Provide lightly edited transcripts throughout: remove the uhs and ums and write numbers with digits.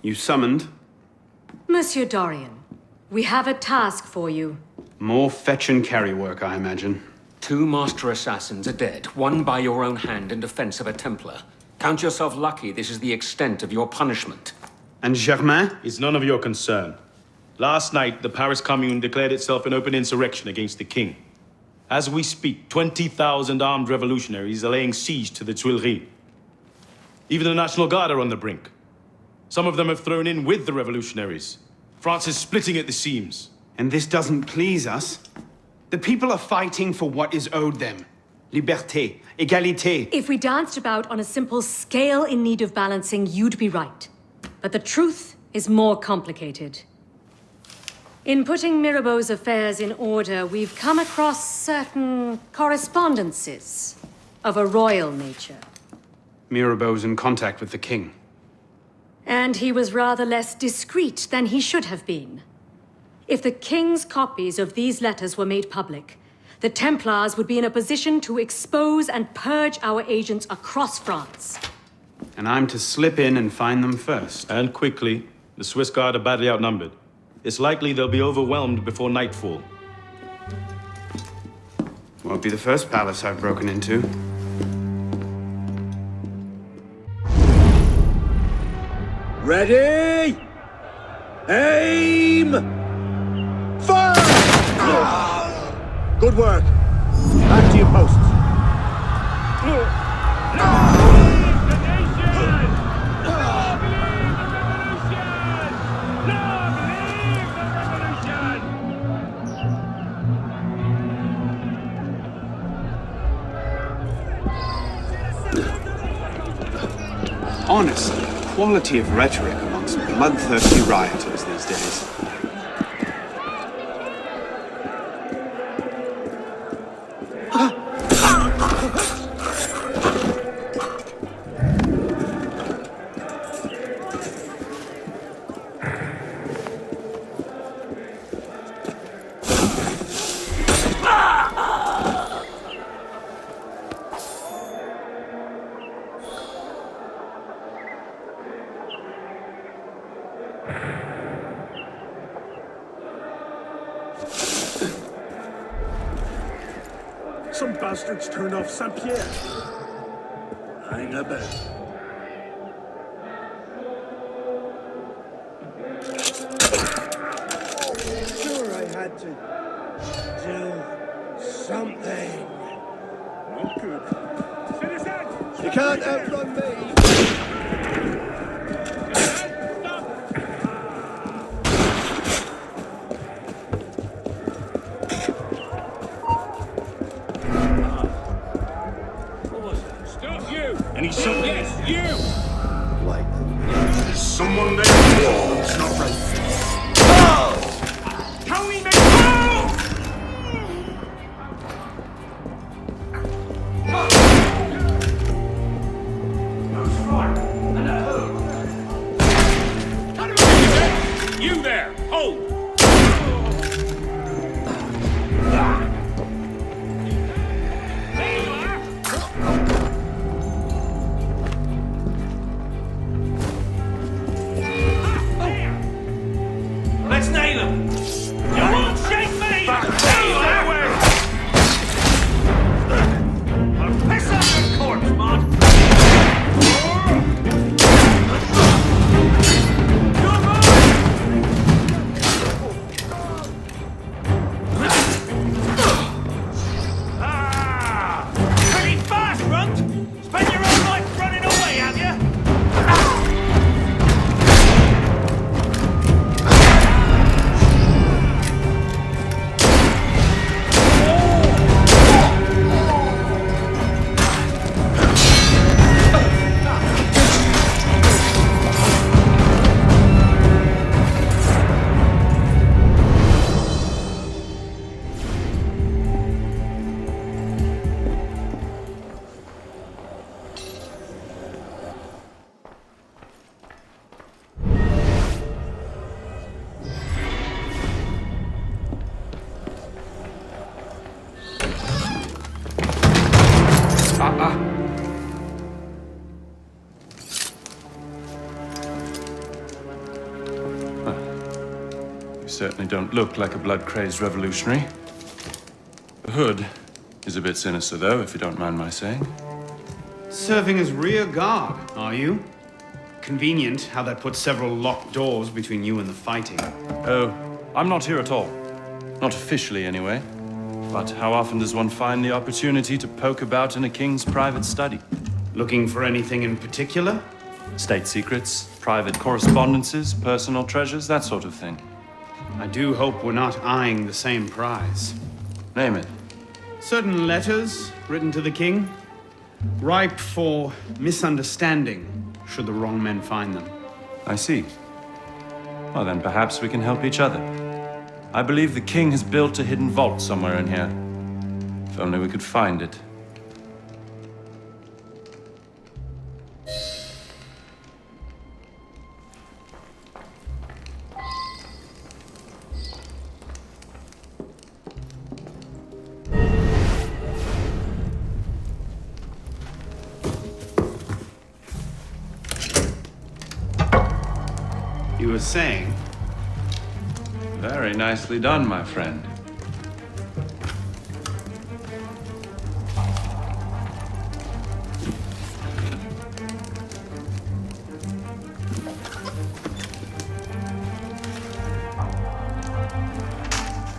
You summoned? Monsieur Dorian, we have a task for you. More fetch and carry work, I imagine. 2 master assassins are dead, one by your own hand in defense of a Templar. Count yourself lucky this is the extent of your punishment. And Germain? It's none of your concern. Last night, the Paris Commune declared itself an open insurrection against the king. As we speak, 20,000 armed revolutionaries are laying siege to the Tuileries. Even the National Guard are on the brink. Some of them have thrown in with the revolutionaries. France is splitting at the seams. And this doesn't please us? The people are fighting for what is owed them. Liberté, égalité. If we danced about on a simple scale in need of balancing, you'd be right. But the truth is more complicated. In putting Mirabeau's affairs in order, we've come across certain correspondences of a royal nature. Mirabeau's in contact with the king. And he was rather less discreet than he should have been. If the king's copies of these letters were made public, the Templars would be in a position to expose and purge our agents across France. And I'm to slip in and find them first. And quickly, the Swiss Guard are badly outnumbered. It's likely they'll be overwhelmed before nightfall. Won't be the first palace I've broken into. Ready? Aim! Fire! Good work. Back to your posts. Honestly, quality of rhetoric amongst bloodthirsty rioters these days. Some bastards turned off Saint-Pierre. Hang a bell. Sure, I had to do something. Not good. You can't outrun me. Yes, you! Like, There's someone there. It's not right. Tony McCall! You there! Hold! Let's nail him! You won't shake me! There you are! I'll piss off your corpse, man! Pretty fast, Runt! Spend your whole life running away, have you? certainly don't look like a blood-crazed revolutionary. The hood is a bit sinister, though, if you don't mind my saying. Serving as rear guard, are you? Convenient how that puts several locked doors between you and the fighting. Oh, I'm not here at all. Not officially, anyway. But how often does one find the opportunity to poke about in a king's private study? Looking for anything in particular? State secrets, private correspondences, personal treasures, that sort of thing. I do hope we're not eyeing the same prize. Name it. Certain letters written to the king, ripe for misunderstanding should the wrong men find them. I see. Well, then perhaps we can help each other. I believe the king has built a hidden vault somewhere in here. If only we could find it. You were saying? Very nicely done, my friend.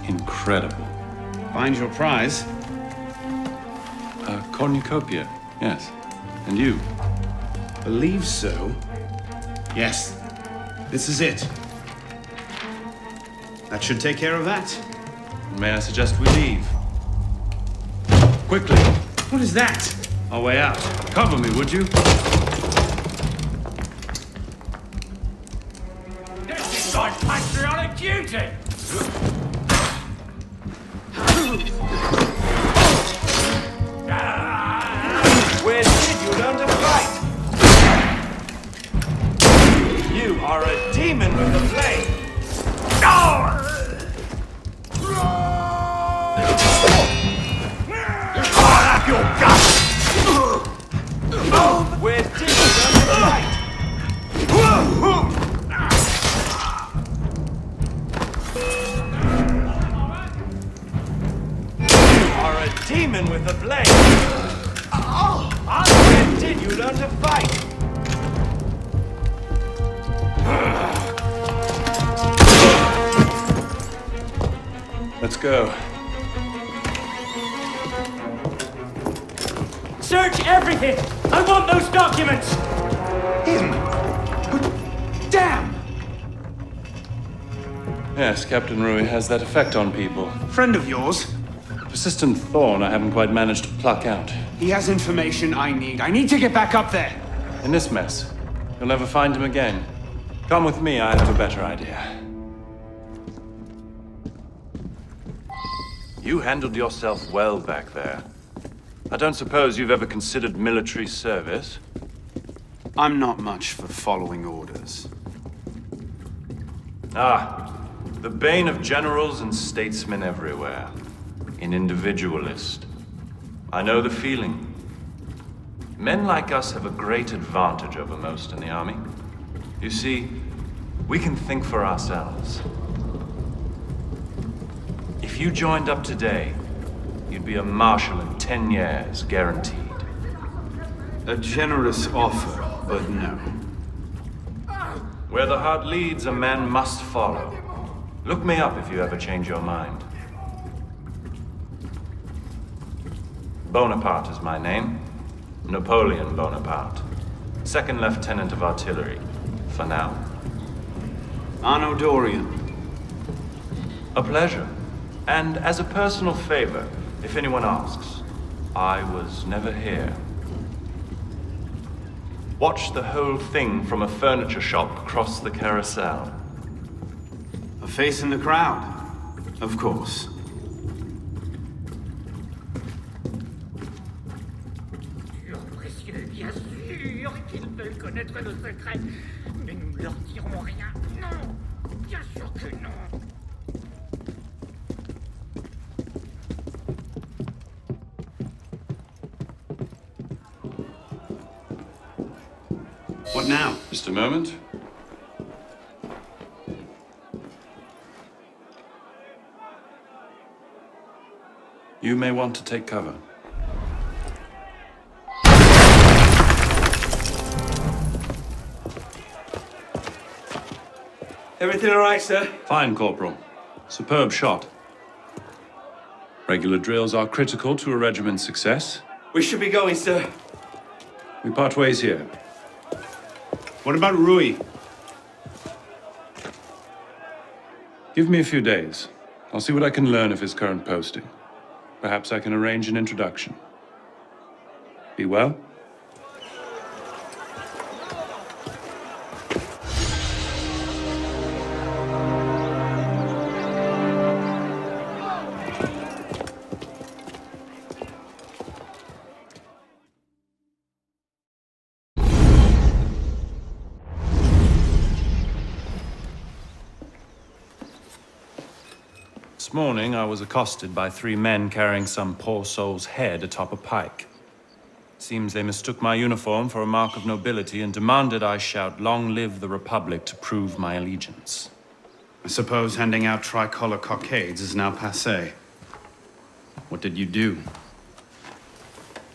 Incredible. Find your prize? A cornucopia, yes. And you? Believe so. Yes. This is it. That should take care of that. May I suggest we leave? Quickly! What is that? Our way out. Cover me, would you? This is like patriotic duty! Where did you learn to fight? You are a demon with the flame! Your guts! Where did you learn to fight? You are a demon with a blade! Where did you learn to fight? Let's go. Search everything! I want those documents! Him! But damn! Yes, Captain Rui has that effect on people. Friend of yours? A persistent thorn I haven't quite managed to pluck out. He has information I need. I need to get back up there. In this mess, you'll never find him again. Come with me, I have a better idea. You handled yourself well back there. I don't suppose you've ever considered military service? I'm not much for following orders. Ah, the bane of generals and statesmen everywhere. An individualist. I know the feeling. Men like us have a great advantage over most in the army. You see, we can think for ourselves. If you joined up today, you'd be a marshal in 10 years, guaranteed. A generous offer, but no. Where the heart leads, a man must follow. Look me up if you ever change your mind. Bonaparte is my name. Napoleon Bonaparte. Second Lieutenant of Artillery, for now. Arno Dorian. A pleasure. And as a personal favor, if anyone asks, I was never here. Watch the whole thing from a furniture shop across the carousel. A face in the crowd. Of course. Précieux, bien sûr qu'ils veulent connaître nos secrets, mais nous ne leur dirons rien. Non, bien sûr que non. What now? Just a moment. You may want to take cover. Everything all right, sir? Fine, Corporal. Superb shot. Regular drills are critical to a regiment's success. We should be going, sir. We part ways here. What about Rui? Give me a few days. I'll see what I can learn of his current posting. Perhaps I can arrange an introduction. Be well. This morning, I was accosted by 3 men carrying some poor soul's head atop a pike. Seems they mistook my uniform for a mark of nobility and demanded I shout, "Long live the Republic," to prove my allegiance. I suppose handing out tricolor cockades is now passé. What did you do?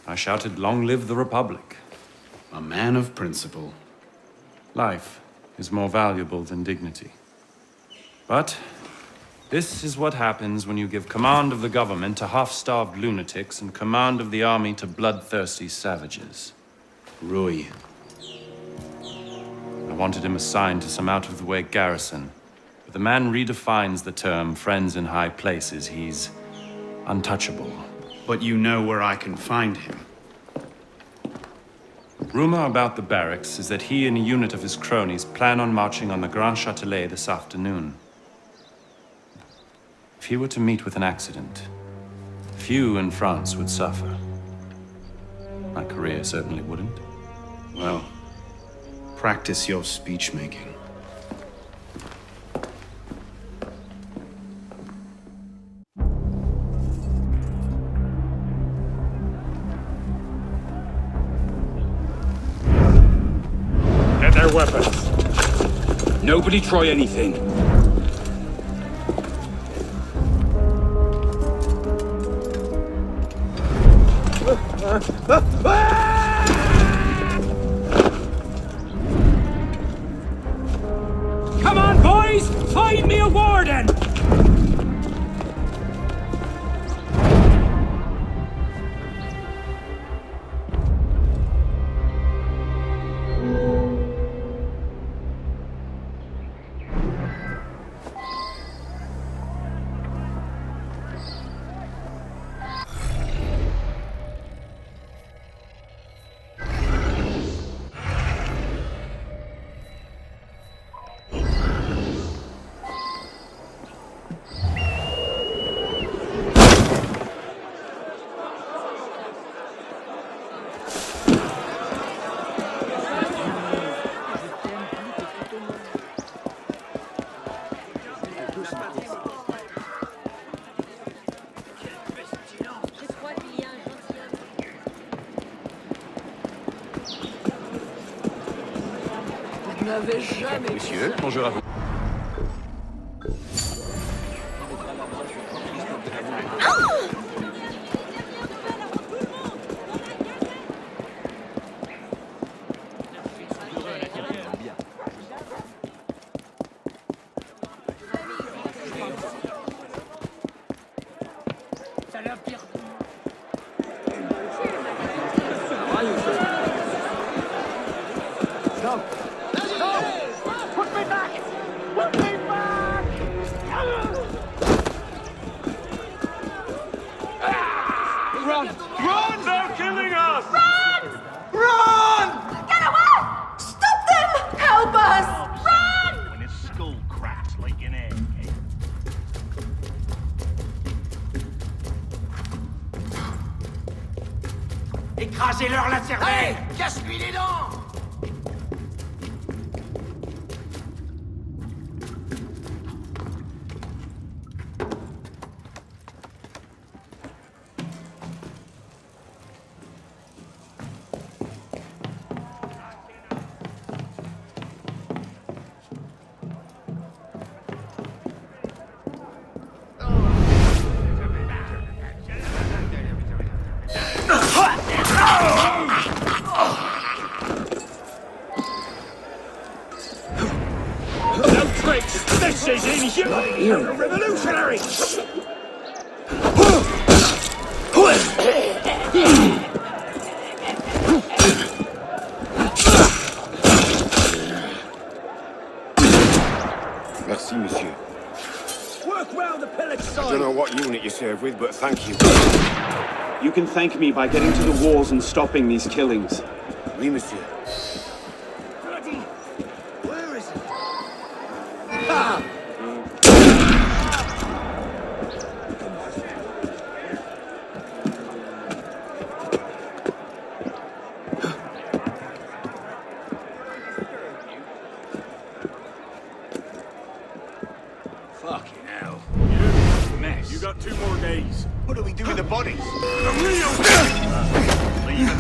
I shouted, "Long live the Republic." A man of principle. Life is more valuable than dignity. But this is what happens when you give command of the government to half-starved lunatics and command of the army to bloodthirsty savages. Rui. I wanted him assigned to some out-of-the-way garrison, but the man redefines the term friends in high places. He's untouchable. But you know where I can find him. Rumor about the barracks is that he and a unit of his cronies plan on marching on the Grand Châtelet this afternoon. If he were to meet with an accident, few in France would suffer. My career certainly wouldn't. Well, practice your speech-making. Get their weapons. Nobody try anything. Come on, boys! Find me a warden! Monsieur, bonjour à vous. Écrasez-leur la cervelle! Hey, casse-lui les dents! Revolutionary! Merci, monsieur. Work round the pillage side! I don't know what unit you serve with, but thank you. You can thank me by getting to the walls and stopping these killings. Oui, monsieur. Bloody... Where is it? Ah! Fucking hell. Mess. You got 2 more days. What do we do with the bodies? The real Leave it.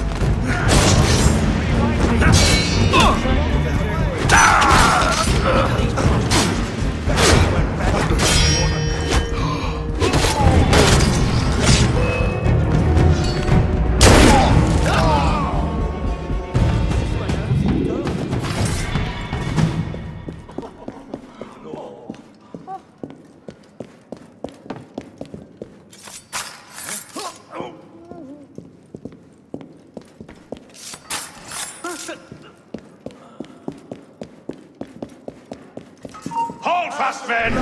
Hold fast, men!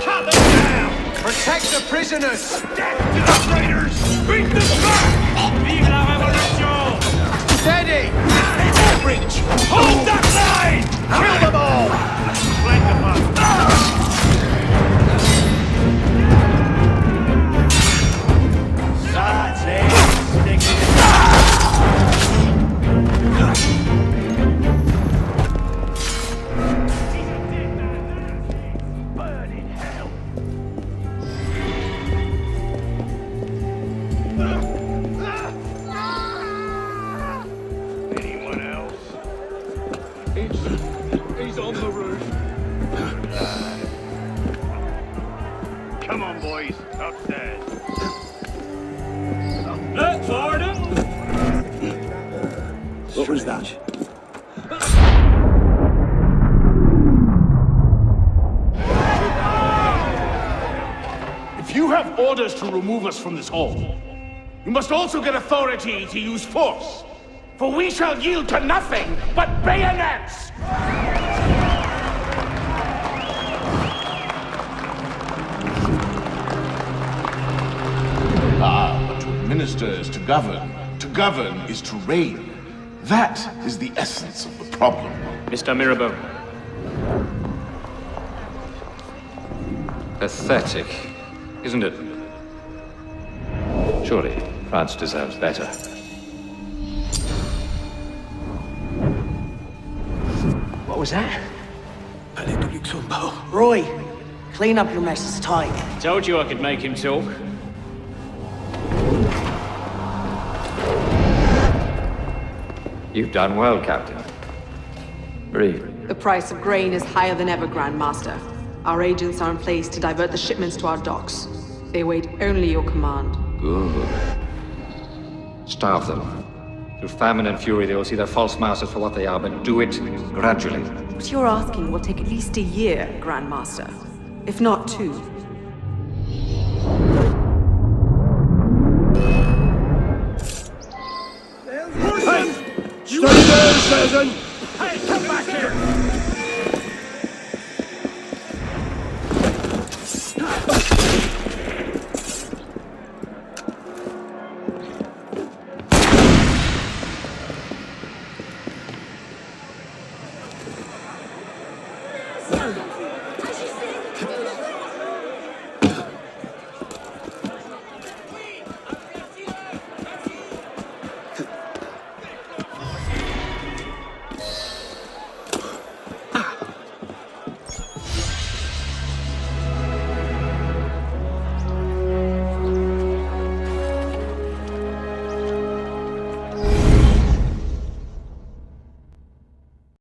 Cut them down! Protect the prisoners! Death to the traitors! Beat them back! Vive la révolution! Steady! Breach! Hold that line! Kill them all! Flank them up! That's it. Stick it. Burning hell. Anyone else? He's on the roof. Come on, boys. Upstairs. Let's order! What was that? If you have orders to remove us from this hall, you must also get authority to use force. For we shall yield to nothing but bayonets! But to administer is to govern. To govern is to reign. That is the essence of the problem. Mr. Mirabeau. Pathetic, isn't it? Surely France deserves better. What was that? Roy, clean up your mess, it's time. Told you I could make him talk. You've done well, Captain. Breathe. The price of grain is higher than ever, Grand Master. Our agents are in place to divert the shipments to our docks. They await only your command. Good. Starve them. Through famine and fury, they will see their false masters for what they are, but do it gradually. What you're asking will take at least a year, Grand Master. If not 2. Stay there, Citizen! Hey, come back here!